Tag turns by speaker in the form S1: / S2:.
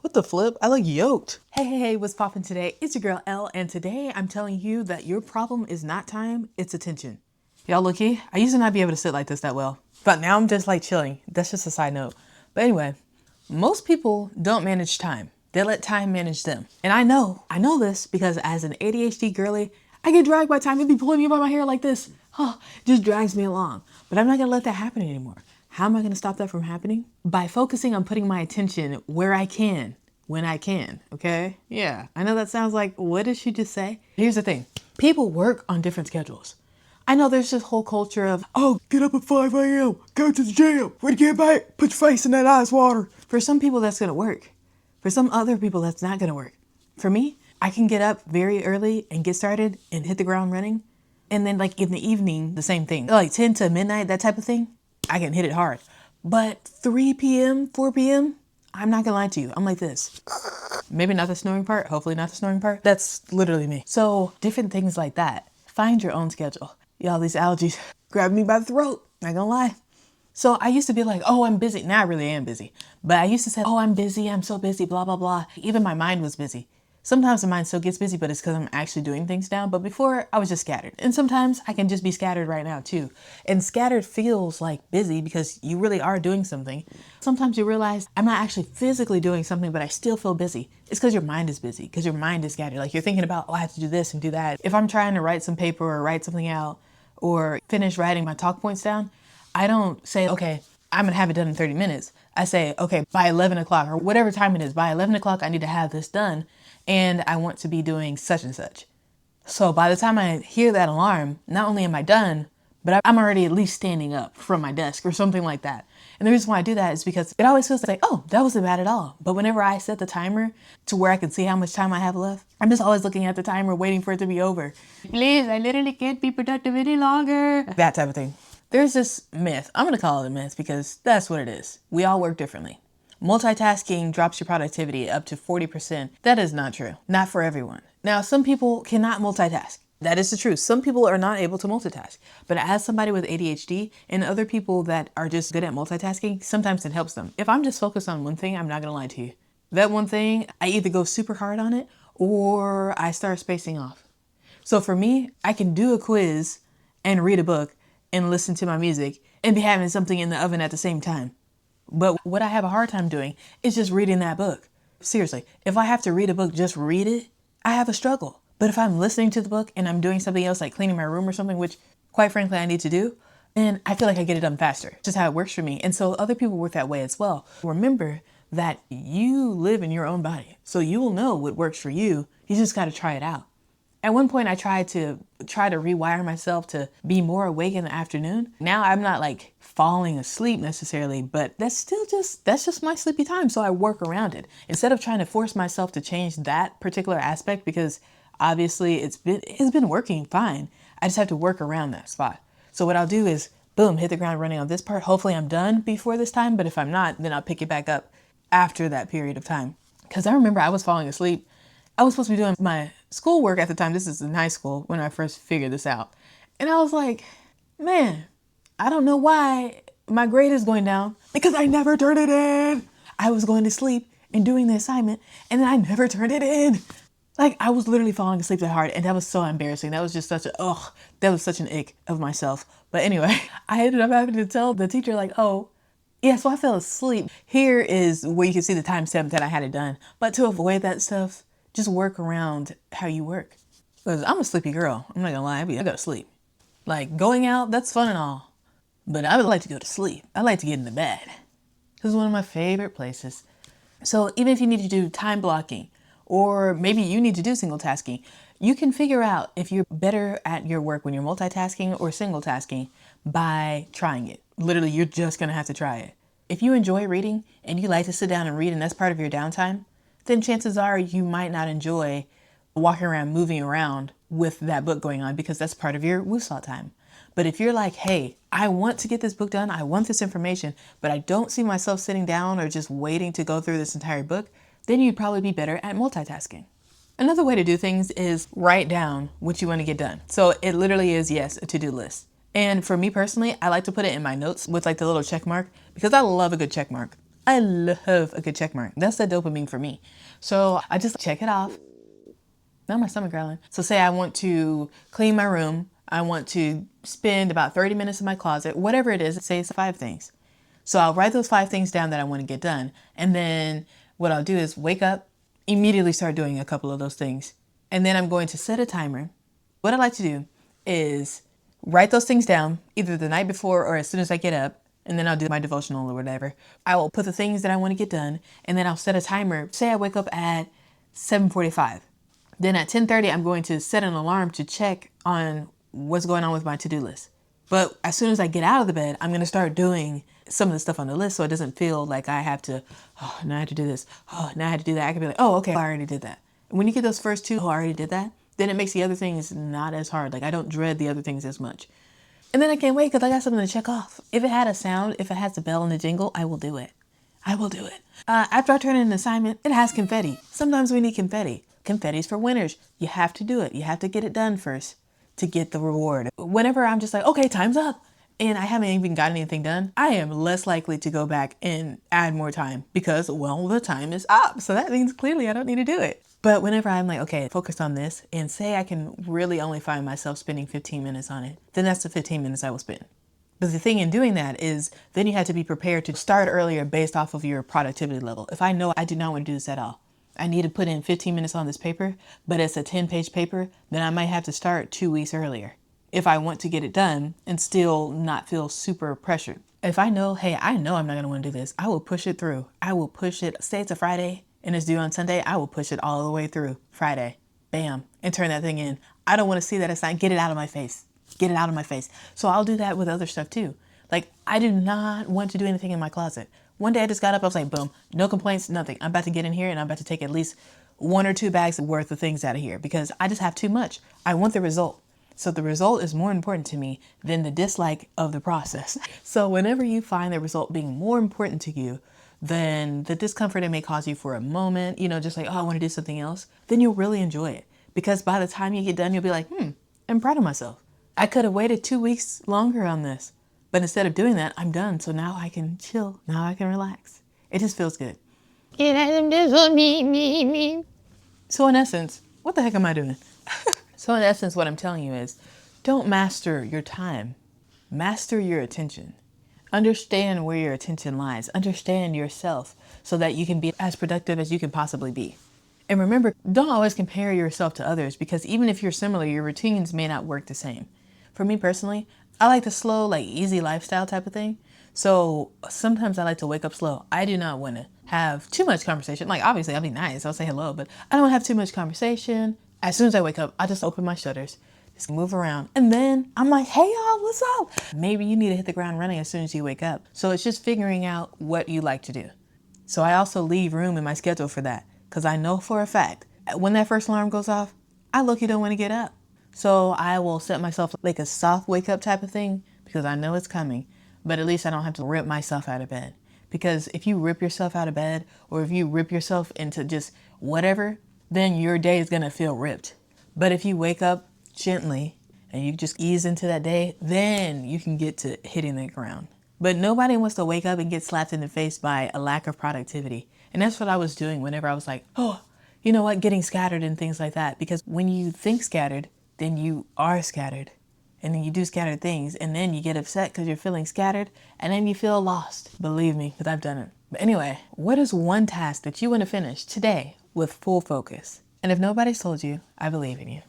S1: What the flip? I look yoked.
S2: Hey, what's poppin' today? It's your girl Elle, and today I'm telling you that your problem is not time, it's attention. Y'all looky, I used to not be able to sit like this that well, but now I'm just like chilling. That's just a side note. But anyway, most people don't manage time. They let time manage them. And I know this because as an ADHD girly, I get dragged by time. It'd be pulling me by my hair like this. Just drags me along. But I'm not gonna let that happen anymore. How am I gonna stop that from happening? By focusing on putting my attention where I can, when I can, okay? Yeah, I know that sounds like, what did she just say? Here's the thing. People work on different schedules. I know there's this whole culture of, oh, get up at 5 a.m., go to the gym, when you get back, put your face in that ice water. For some people, that's gonna work. For some other people, that's not gonna work. For me, I can get up very early and get started and hit the ground running. And then like in the evening, the same thing. Like 10 to midnight, that type of thing, I can hit it hard. But 3 p.m., 4 p.m., I'm not gonna lie to you, I'm like this. Maybe not the snoring part, hopefully not the snoring part. That's literally me. So different things like that. Find your own schedule. Y'all, these allergies grab me by the throat, not gonna lie. So I used to be like, oh, I'm busy. Now I really am busy. But I used to say, oh, I'm busy, I'm so busy, blah, blah, blah. Even my mind was busy. Sometimes the mind still gets busy, but it's because I'm actually doing things now. But before, I was just scattered. And sometimes I can just be scattered right now too. And scattered feels like busy because you really are doing something. Sometimes you realize I'm not actually physically doing something, but I still feel busy. It's because your mind is busy, because your mind is scattered. Like you're thinking about, oh, I have to do this and do that. If I'm trying to write some paper or write something out or finish writing my talk points down, I don't say, okay, I'm gonna have it done in 30 minutes. I say, okay, by 11 o'clock or whatever time it is, by 11 o'clock, I need to have this done. And I want to be doing such and such. So by the time I hear that alarm, not only am I done, but I'm already at least standing up from my desk or something like that. And the reason why I do that is because it always feels like, oh, that wasn't bad at all. But whenever I set the timer to where I can see how much time I have left, I'm just always looking at the timer waiting for it to be over. Please, I literally can't be productive any longer. That type of thing. There's this myth. I'm gonna call it a myth because that's what it is. We all work differently. Multitasking drops your productivity up to 40%. That is not true. Not for everyone. Now, some people cannot multitask. That is the truth. Some people are not able to multitask. But as somebody with ADHD and other people that are just good at multitasking, sometimes it helps them. If I'm just focused on one thing, I'm not gonna lie to you. That one thing, I either go super hard on it or I start spacing off. So for me, I can do a quiz and read a book and listen to my music and be having something in the oven at the same time. But what I have a hard time doing is just reading that book. Seriously, if I have to read a book, just read it, I have a struggle. But if I'm listening to the book and I'm doing something else like cleaning my room or something, which quite frankly I need to do, then I feel like I get it done faster. It's just how it works for me. And so other people work that way as well. Remember that you live in your own body. So you will know what works for you. You just got to try it out. At one point I tried to rewire myself to be more awake in the afternoon. Now I'm not like falling asleep necessarily, but that's just my sleepy time. So I work around it instead of trying to force myself to change that particular aspect because obviously it's been working fine. I just have to work around that spot. So what I'll do is boom, hit the ground running on this part. Hopefully I'm done before this time, but if I'm not, then I'll pick it back up after that period of time. Because I remember I was falling asleep. I was supposed to be doing my schoolwork at the time. This is in high school when I first figured this out. And I was like, man, I don't know why my grade is going down because I never turned it in. I was going to sleep and doing the assignment and then I never turned it in. Like I was literally falling asleep that hard and that was so embarrassing. That was just such an ick of myself. But anyway, I ended up having to tell the teacher like, oh, yeah, so I fell asleep. Here is where you can see the timestamp that I had it done. But to avoid that stuff, just work around how you work. Because I'm a sleepy girl. I'm not gonna lie, I go to sleep. Like going out, that's fun and all. But I would like to go to sleep. I like to get in the bed. This is one of my favorite places. So even if you need to do time blocking, or maybe you need to do single tasking, you can figure out if you're better at your work when you're multitasking or single tasking by trying it. Literally, you're just gonna have to try it. If you enjoy reading and you like to sit down and read and that's part of your downtime, then chances are you might not enjoy walking around, moving around with that book going on because that's part of your woosah time. But if you're like, hey, I want to get this book done, I want this information, but I don't see myself sitting down or just waiting to go through this entire book, then you'd probably be better at multitasking. Another way to do things is write down what you want to get done. So it literally is, yes, a to-do list. And for me personally, I like to put it in my notes with like the little check mark because I love a good check mark. I love a good check mark. That's the dopamine for me. So I just check it off. Now my stomach growling. So say I want to clean my room. I want to spend about 30 minutes in my closet, whatever it is, say it's 5 things. So I'll write those 5 things down that I want to get done. And then what I'll do is wake up, immediately start doing a couple of those things. And then I'm going to set a timer. What I like to do is write those things down either the night before or as soon as I get up. And then I'll do my devotional or whatever. I will put the things that I want to get done. And then I'll set a timer. Say I wake up at 7:45. Then at 10:30, I'm going to set an alarm to check on what's going on with my to-do list. But as soon as I get out of the bed, I'm going to start doing some of the stuff on the list so it doesn't feel like I have to, oh, now I have to do this. Oh, now I have to do that. I can be like, oh, okay, I already did that. And when you get those first 2, oh, I already did that, then it makes the other things not as hard. Like I don't dread the other things as much. And then I can't wait because I got something to check off. If it had a sound, if it has a bell and a jingle, I will do it. I will do it. After I turn in an assignment, it has confetti. Sometimes we need confetti. Confetti's for winners. You have to do it. You have to get it done first to get the reward. Whenever I'm just like, okay, time's up, and I haven't even got anything done, I am less likely to go back and add more time because, well, the time is up. So that means clearly I don't need to do it. But whenever I'm like, okay, focus on this and say I can really only find myself spending 15 minutes on it, then that's the 15 minutes I will spend. But the thing in doing that is then you have to be prepared to start earlier based off of your productivity level. If I know I do not want to do this at all, I need to put in 15 minutes on this paper, but it's a 10-page paper, then I might have to start 2 weeks earlier if I want to get it done and still not feel super pressured. If I know, hey, I know I'm not going to want to do this, I will push it through. I will push it. Say it's a Friday and it's due on Sunday, I will push it all the way through Friday. Bam, and turn that thing in. I don't want to see that assignment. Get it out of my face. Get it out of my face. So I'll do that with other stuff too. Like I do not want to do anything in my closet. One day I just got up, I was like, boom, no complaints, nothing. I'm about to get in here and I'm about to take at least 1 or 2 bags worth of things out of here because I just have too much. I want the result. So the result is more important to me than the dislike of the process. So whenever you find the result being more important to you than the discomfort it may cause you for a moment, just like, oh, I want to do something else, then you'll really enjoy it. Because by the time you get done, you'll be like, I'm proud of myself. I could have waited 2 weeks longer on this. But instead of doing that, I'm done. So now I can chill. Now I can relax. It just feels good. So in essence, what the heck am I doing? So in essence, what I'm telling you is don't master your time. Master your attention. Understand where your attention lies. Understand yourself so that you can be as productive as you can possibly be. And remember, don't always compare yourself to others because even if you're similar, your routines may not work the same. For me personally, I like the slow, easy lifestyle type of thing. So sometimes I like to wake up slow. I do not want to have too much conversation. Obviously I'll be nice. I'll say hello, but I don't want to have too much conversation. As soon as I wake up, I just open my shutters, just move around. And then I'm like, hey y'all, what's up? Maybe you need to hit the ground running as soon as you wake up. So it's just figuring out what you like to do. So I also leave room in my schedule for that because I know for a fact when that first alarm goes off, I look, you don't want to get up. So I will set myself like a soft wake up type of thing because I know it's coming, but at least I don't have to rip myself out of bed. Because if you rip yourself out of bed or if you rip yourself into just whatever, then your day is going to feel ripped. But if you wake up gently and you just ease into that day, then you can get to hitting the ground. But nobody wants to wake up and get slapped in the face by a lack of productivity. And that's what I was doing whenever I was like, oh, you know what, getting scattered and things like that. Because when you think scattered, then you are scattered. And then you do scattered things. And then you get upset because you're feeling scattered. And then you feel lost. Believe me, because I've done it. But anyway, what is one task that you want to finish today with full focus? And if nobody's told you, I believe in you.